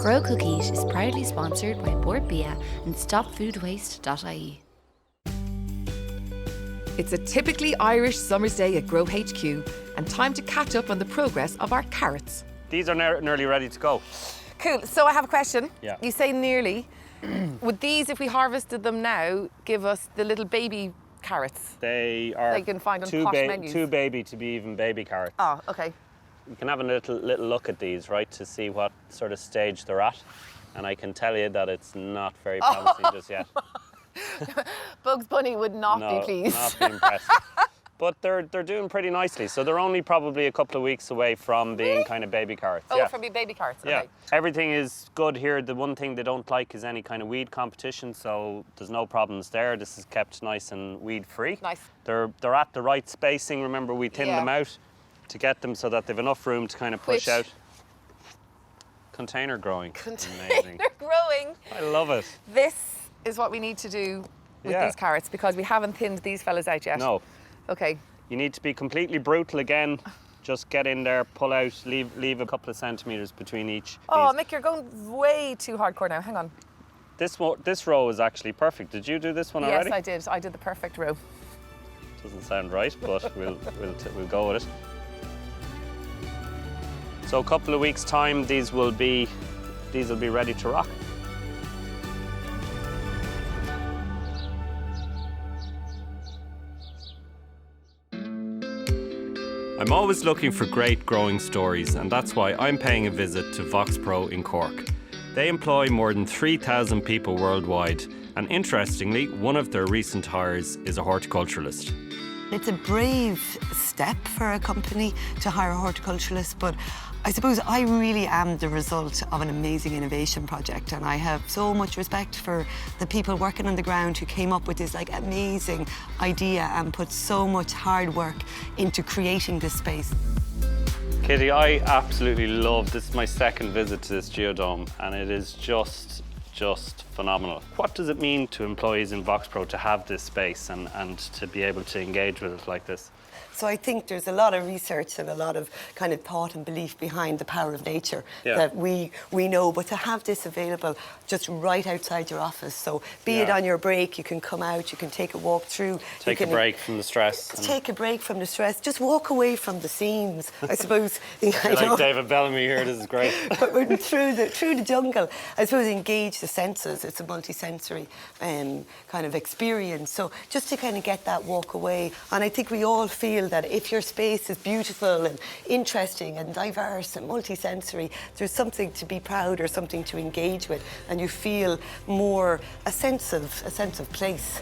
Grow Cookies is proudly sponsored by Board Bia and StopFoodWaste.ie. It's a typically Irish summer's day at Grow HQ and time to catch up on the progress of our carrots. These are nearly ready to go. Cool. So I have a question. Yeah. You say nearly. Would these, if we harvested them now, give us the little baby carrots? They are They can find on posh menus. too baby to be even baby carrots. Oh, okay. You can have a little look at these, right, to see what sort of stage they're at. And I can tell you that it's not very promising just yet. Bugs Bunny would not be pleased. Not be impressed. But they're doing pretty nicely. So they're only probably a couple of weeks away from being kind of baby carrots. Oh, yeah. from being baby carrots. Yeah. Okay. Everything is good here. The one thing they don't like is any kind of weed competition, so there's no problems there. This is kept nice and weed-free. Nice. They're at the right spacing. Remember, we thinned them out to get them so that they've enough room to kind of push out. Container growing. Amazing. Growing. I love it. This is what we need to do with these carrots because we haven't thinned these fellas out yet. No. Okay. You need to be completely brutal again. Just get in there, pull out, leave a couple of centimetres between each. Oh, Mick, you're going way too hardcore now. Hang on. This row is actually perfect. Did you do this one already? Yes, I did. I did the perfect row. Doesn't sound right, but we'll go with it. So a couple of weeks' time, these will be ready to rock. I'm always looking for great growing stories, and that's why I'm paying a visit to VoxPro in Cork. They employ more than 3,000 people worldwide, and interestingly, one of their recent hires is a horticulturalist. It's a brave step for a company to hire a horticulturalist, but I suppose I really am the result of an amazing innovation project, and I have so much respect for the people working on the ground who came up with this amazing idea and put so much hard work into creating this space. Kitty, I absolutely love this. Is my second visit to this geodome, and it is just phenomenal. What does it mean to employees in VoxPro to have this space and to be able to engage with it like this? So I think there's a lot of research and a lot of kind of thought and belief behind the power of nature that we know, but to have this available just right outside your office, so be it on your break, you can come out, you can take a walk through. Take a break from the stress. Take a break from the stress, just walk away from the scenes, I suppose. You're like David Bellamy here, this is great. But we're through the jungle, I suppose engage the senses, it's a multi-sensory kind of experience, so just to kind of get that walk away, and I think we all feel that if your space is beautiful and interesting and diverse and multi-sensory, there's something to be proud or something to engage with, and you feel more a sense of place.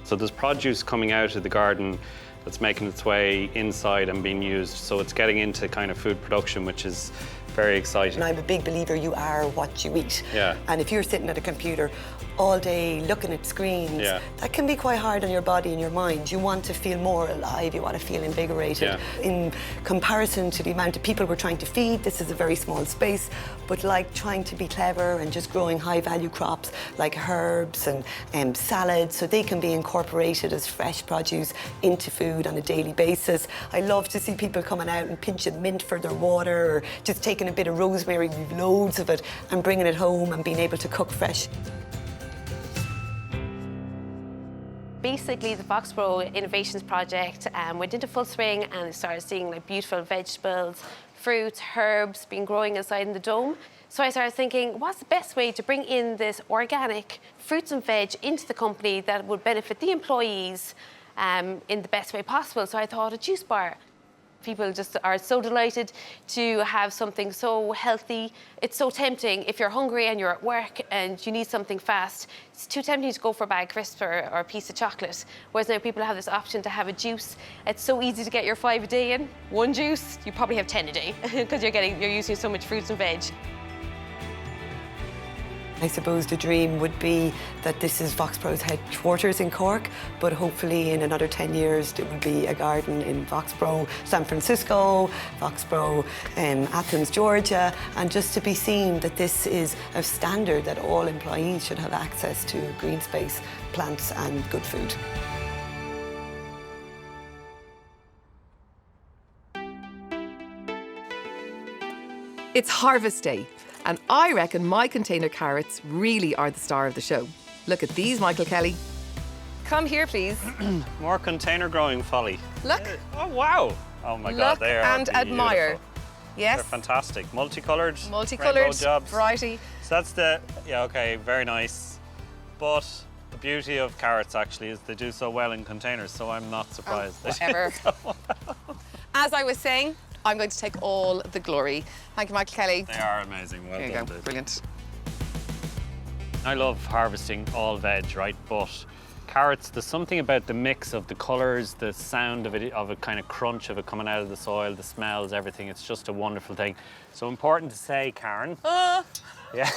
So there's produce coming out of the garden that's making its way inside and being used, so it's getting into kind of food production, which is very exciting. And I'm a big believer you are what you eat. Yeah. And if you're sitting at a computer all day looking at screens, that can be quite hard on your body and your mind. You want to feel more alive, you want to feel invigorated. In comparison to the amount of people we're trying to feed, this is a very small space, but like trying to be clever and just growing high value crops like herbs and salads, so they can be incorporated as fresh produce into food on a daily basis. I love to see people coming out and pinching mint for their water, or just taking a bit of rosemary, loads of it, and bringing it home and being able to cook fresh. Basically, the VoxPro Innovations Project went into full swing, and I started seeing beautiful vegetables, fruits, herbs being growing inside in the dome. So I started thinking, what's the best way to bring in this organic fruits and veg into the company that would benefit the employees in the best way possible? So I thought a juice bar. People just are so delighted to have something so healthy. It's so tempting if you're hungry and you're at work and you need something fast. It's too tempting to go for a bag of crisps or a piece of chocolate. Whereas now people have this option to have a juice. It's so easy to get your 5 a day in. One juice, you probably have 10 a day because you're using so much fruits and veg. I suppose the dream would be that this is VoxPro's headquarters in Cork, but hopefully in another 10 years there will be a garden in VoxPro San Francisco, VoxPro Athens, Georgia, and just to be seen that this is a standard that all employees should have access to green space, plants and good food. It's harvest day, And I reckon my container carrots really are the star of the show. Look at these, Michael Kelly. Come here, please. More container growing folly. Look. Oh, wow. Oh my God, Look they are and beautiful. admire. Yes. They're fantastic. Multicoloured. Multicoloured, rainbow jobs. variety. So that's the, yeah, okay, very nice. But the beauty of carrots actually is they do so well in containers, so I'm not surprised. They do Whatever. so well. As I was saying, I'm going to take all the glory. Thank you, Michael Kelly. They are amazing. Well There you done, go. dude. Brilliant. I love harvesting all veg, right? But carrots, there's something about the mix of the colours, the sound of it, of a kind of crunch of it coming out of the soil, the smells, everything. It's just a wonderful thing. So important to say, Karen. Yeah.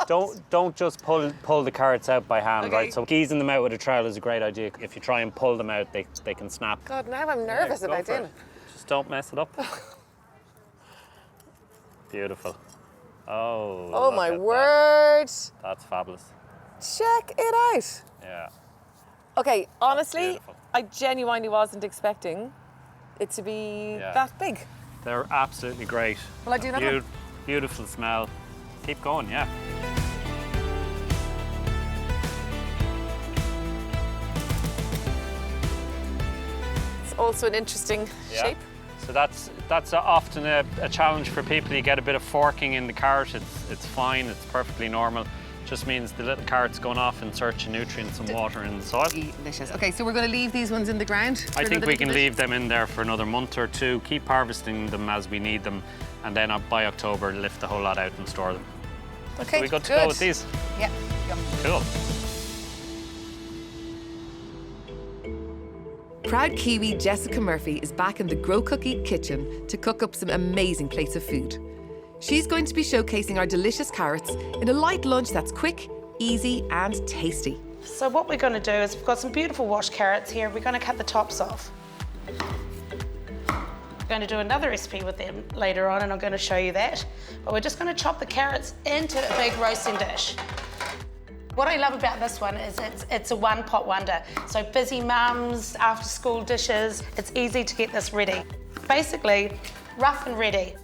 Don't just pull the carrots out by hand, Okay. right? So easing them out with a trowel is a great idea. If you try and pull them out, they can snap. God, now I'm nervous Go about for doing it. it. Just don't mess it up. Beautiful. Oh. Oh look my at that. word. That's fabulous. Check it out. Yeah. Okay, honestly, beautiful. I genuinely wasn't expecting it to be Yeah. that big. They're absolutely great. Will I do another one? Beautiful smell. Keep going, yeah. It's also an interesting Yeah. shape. So that's often a challenge for people. You get a bit of forking in the carrot. It's fine. It's perfectly normal. Just means the little carrot's going off in search of nutrients and water in the soil. Delicious. Okay, so we're going to leave these ones in the ground. I think we can leave them in there for another month or two. Keep harvesting them as we need them, and then by October lift the whole lot out and store them. Okay, So we got to go with these. Yeah. Yum. Cool. Proud Kiwi Jessica Murphy is back in the Grow Cookie kitchen to cook up some amazing plates of food. She's going to be showcasing our delicious carrots in a light lunch that's quick, easy and tasty. So what we're going to do is we've got some beautiful washed carrots here. We're going to cut the tops off. We're going to do another recipe with them later on and I'm going to show you that. But we're just going to chop the carrots into a big roasting dish. What I love about this one is it's a one-pot wonder. So busy mums, after-school dishes, it's easy to get this ready. Basically, rough and ready.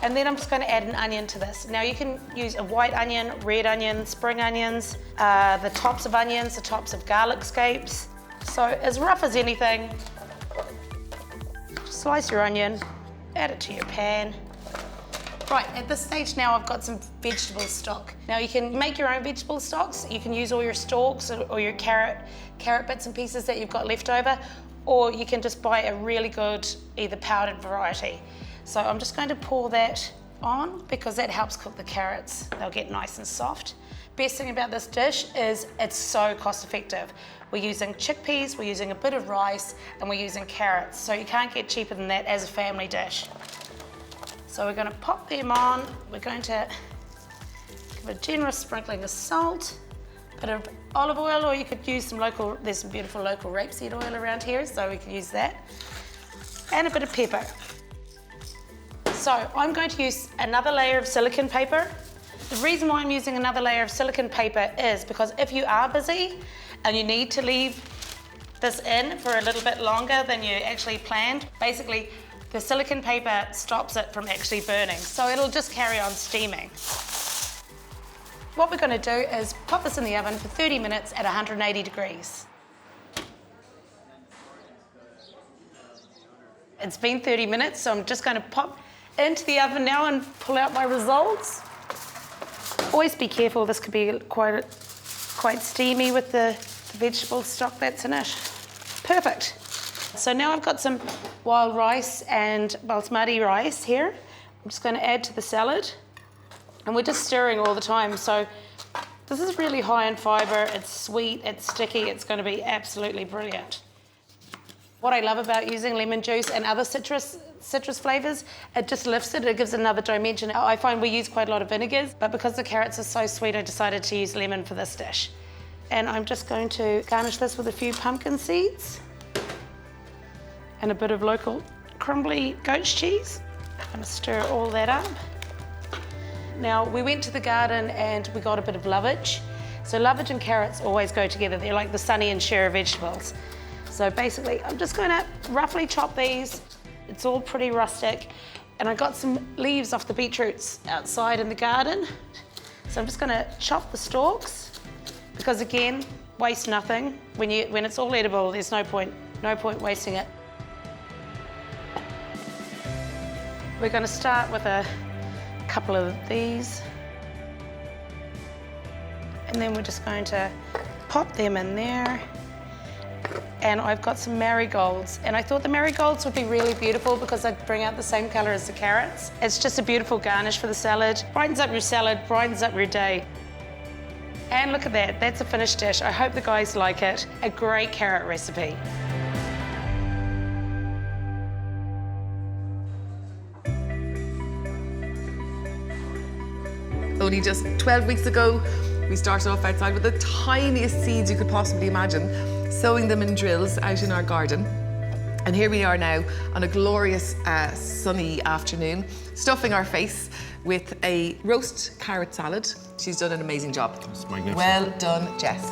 And then I'm just going to add an onion to this. Now you can use a white onion, red onion, spring onions, the tops of onions, the tops of garlic scapes. So as rough as anything, slice your onion, add it to your pan. Right, at this stage now I've got some vegetable stock. Now you can make your own vegetable stocks. You can use all your stalks or your carrot bits and pieces that you've got left over, or you can just buy a really good either powdered variety. So I'm just going to pour that on because that helps cook the carrots. They'll get nice and soft. Best thing about this dish is it's so cost effective. We're using chickpeas, we're using a bit of rice, and we're using carrots. So you can't get cheaper than that as a family dish. So we're going to pop them on. We're going to give a generous sprinkling of salt, a bit of olive oil, or you could use some local, there's some beautiful local rapeseed oil around here, so we can use that. And a bit of pepper. So I'm going to use another layer of silicone paper. The reason why I'm using another layer of silicone paper is because if you are busy and you need to leave this in for a little bit longer than you actually planned, basically the silicone paper stops it from actually burning, so it'll just carry on steaming. What we're going to do is pop this in the oven for 30 minutes at 180 degrees. It's been 30 minutes, so I'm just going to pop into the oven now and pull out my results. Always be careful, this could be quite steamy with the vegetable stock that's in it. Perfect. So now I've got some wild rice and basmati rice here. I'm just going to add to the salad. And we're just stirring all the time. So this is really high in fibre, it's sweet, it's sticky, it's going to be absolutely brilliant. What I love about using lemon juice and other citrus flavours, it just lifts it, it gives it another dimension. I find we use quite a lot of vinegars, but because the carrots are so sweet, I decided to use lemon for this dish. And I'm just going to garnish this with a few pumpkin seeds and a bit of local crumbly goat's cheese. I'm going to stir all that up. Now, we went to the garden and we got a bit of lovage. So lovage and carrots always go together. They're like the Sonny and Cher vegetables. So basically, I'm just going to roughly chop these. It's all pretty rustic. And I got some leaves off the beetroots outside in the garden. So I'm just gonna chop the stalks, because again, waste nothing. When it's all edible, there's no point wasting it. We're gonna start with a couple of these. And then we're just going to pop them in there. And I've got some marigolds. And I thought the marigolds would be really beautiful because they'd bring out the same color as the carrots. It's just a beautiful garnish for the salad. Brightens up your salad, brightens up your day. And look at that, that's a finished dish. I hope the guys like it. A great carrot recipe. Only just 12 weeks ago, we started off outside with the tiniest seeds you could possibly imagine, sowing them in drills out in our garden. And here we are now on a glorious sunny afternoon, stuffing our face with a roast carrot salad. She's done an amazing job. That's magnificent. Well done, Jess.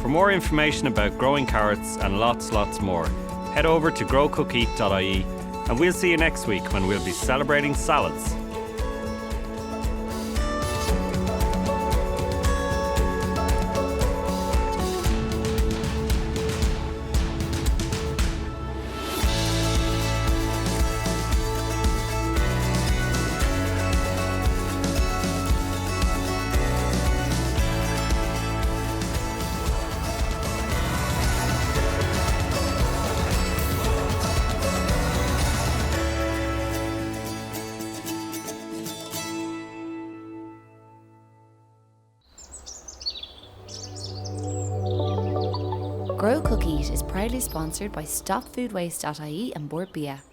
For more information about growing carrots and lots more, head over to growcookeat.ie and we'll see you next week when we'll be celebrating salads. Grow Cook Eat is proudly sponsored by StopFoodWaste.ie and Bord Bia.